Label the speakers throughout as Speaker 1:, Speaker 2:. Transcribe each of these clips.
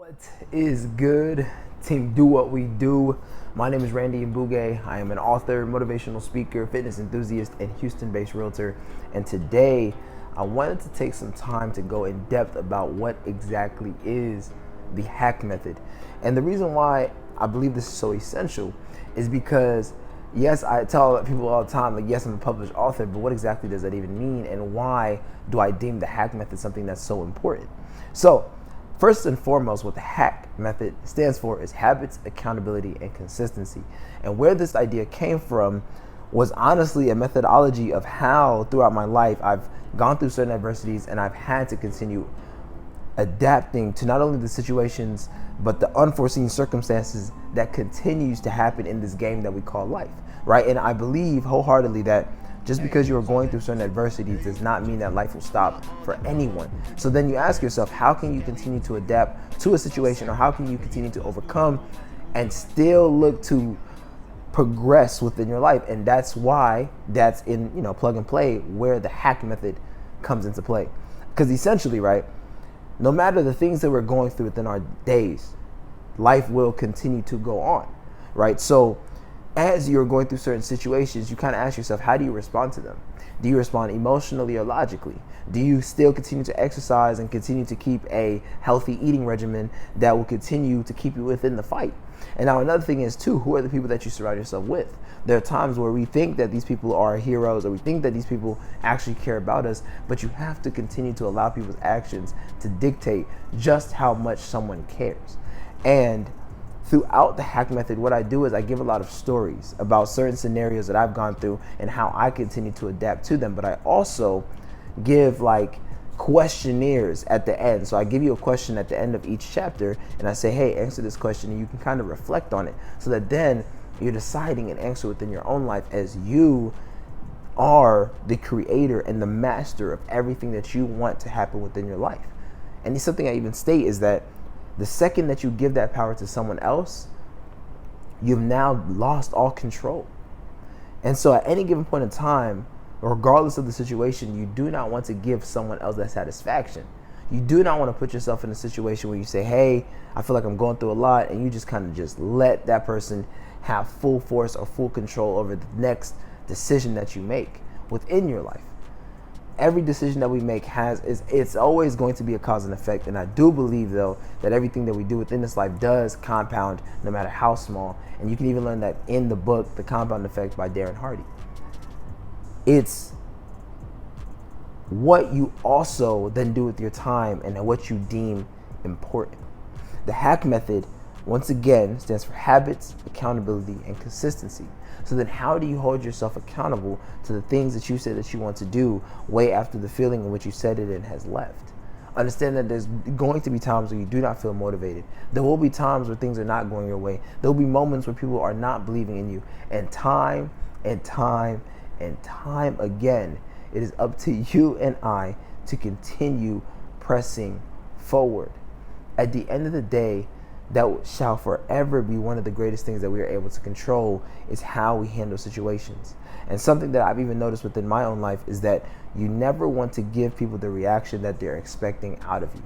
Speaker 1: What is good, team? Do what we do. My name is Randy Mbuge. I am an author, motivational speaker, fitness enthusiast, and Houston-based realtor. And today, I wanted to take some time to go in depth about what exactly is the HAC Method. And the reason why I believe this is so essential is because, yes, I tell people all the time, like, yes, I'm a published author, but what exactly does that even mean? And why do I deem the HAC Method something that's so important? So, first and foremost, what the HAC method stands for is habits, accountability, and consistency. And where this idea came from was honestly a methodology of how throughout my life I've gone through certain adversities and I've had to continue adapting to not only the situations but the unforeseen circumstances that continues to happen in this game that we call life, right? And I believe wholeheartedly that just because you are going through certain adversities does not mean that life will stop for anyone. So then you ask yourself, how can you continue to adapt to a situation, or how can you continue to overcome and still look to progress within your life? And that's why that's in, plug and play, where the HAC method comes into play. Because essentially, right, no matter the things that we're going through within our days, life will continue to go on, right? So as you're going through certain situations, you kind of ask yourself, how do you respond to them? Do you respond emotionally or logically? Do you still continue to exercise and continue to keep a healthy eating regimen that will continue to keep you within the fight? And now another thing is too, who are the people that you surround yourself with? There are times where we think that these people are heroes, or we think that these people actually care about us, but you have to continue to allow people's actions to dictate just how much someone cares. And throughout the HAC method, what I do is I give a lot of stories about certain scenarios that I've gone through and how I continue to adapt to them. But I also give like questionnaires at the end. So I give you a question at the end of each chapter and I say, hey, answer this question, and you can kind of reflect on it so that then you're deciding an answer within your own life, as you are the creator and the master of everything that you want to happen within your life. And something I even state is that the second that you give that power to someone else, you've now lost all control. And so at any given point in time, regardless of the situation, you do not want to give someone else that satisfaction. You do not want to put yourself in a situation where you say, hey, I feel like I'm going through a lot, and you just kind of just let that person have full force or full control over the next decision that you make within your life. Every decision that we make it's always going to be a cause and effect. And I do believe, though, that everything that we do within this life does compound, no matter how small. And you can even learn that in the book, The Compound Effect by Darren Hardy. It's what you also then do with your time and what you deem important. The HAC method, once again, stands for habits, accountability, and consistency. So then how do you hold yourself accountable to the things that you said that you want to do way after the feeling in which you said it and has left? Understand that there's going to be times where you do not feel motivated. There will be times where things are not going your way. There will be moments where people are not believing in you. And time and time and time again, it is up to you and I to continue pressing forward. At the end of the day, that shall forever be one of the greatest things that we are able to control, is how we handle situations. And something that I've even noticed within my own life is that you never want to give people the reaction that they're expecting out of you.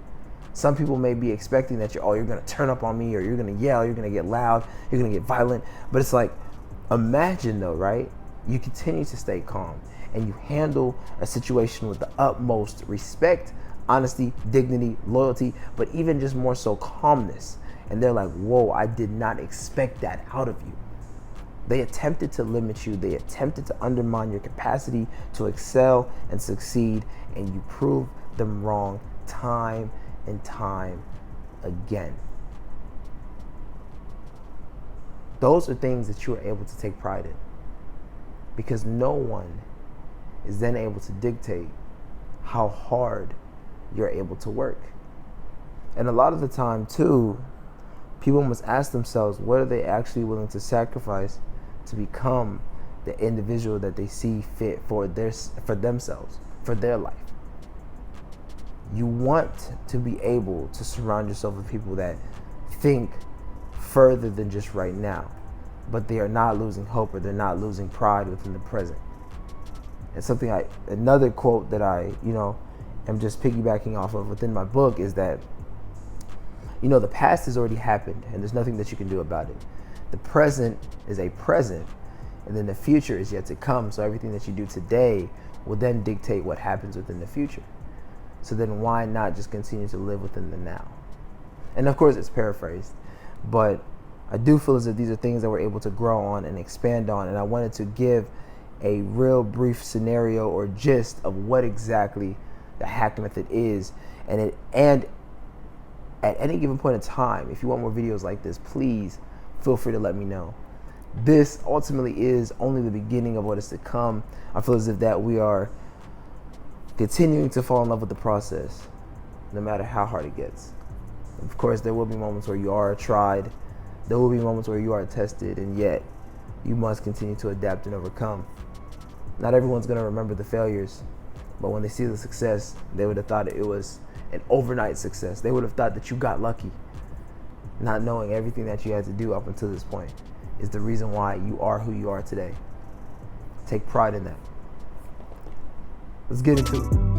Speaker 1: Some people may be expecting that you're going to turn up on me, or you're going to yell, you're going to get loud, you're going to get violent. But it's like, imagine though, right? You continue to stay calm and you handle a situation with the utmost respect, honesty, dignity, loyalty, but even just more so calmness. And they're like, whoa, I did not expect that out of you. They attempted to limit you. They attempted to undermine your capacity to excel and succeed. And you proved them wrong time and time again. Those are things that you are able to take pride in, because no one is then able to dictate how hard you're able to work. And a lot of the time too, people must ask themselves, what are they actually willing to sacrifice to become the individual that they see fit for themselves, for their life. You want to be able to surround yourself with people that think further than just right now, but they are not losing hope, or they're not losing pride within the present. And another quote that I, am just piggybacking off of within my book is that You know, the past has already happened and there's nothing that you can do about it. The present is a present, and then the future is yet to come. So everything that you do today will then dictate what happens within the future. So then why not just continue to live within the now? And of course it's paraphrased, but I do feel as if these are things that we're able to grow on and expand on. And I wanted to give a real brief scenario or gist of what exactly the HAC method is. And at any given point in time, if you want more videos like this, please feel free to let me know. This ultimately is only the beginning of what is to come. I feel as if that we are continuing to fall in love with the process, no matter how hard it gets. Of course, there will be moments where you are tried. There will be moments where you are tested, and yet you must continue to adapt and overcome. Not everyone's going to remember the failures, but when they see the success, they would have thought it was an overnight success. They would have thought that you got lucky. Not knowing everything that you had to do up until this point is the reason why you are who you are today. Take pride in that. Let's get into it.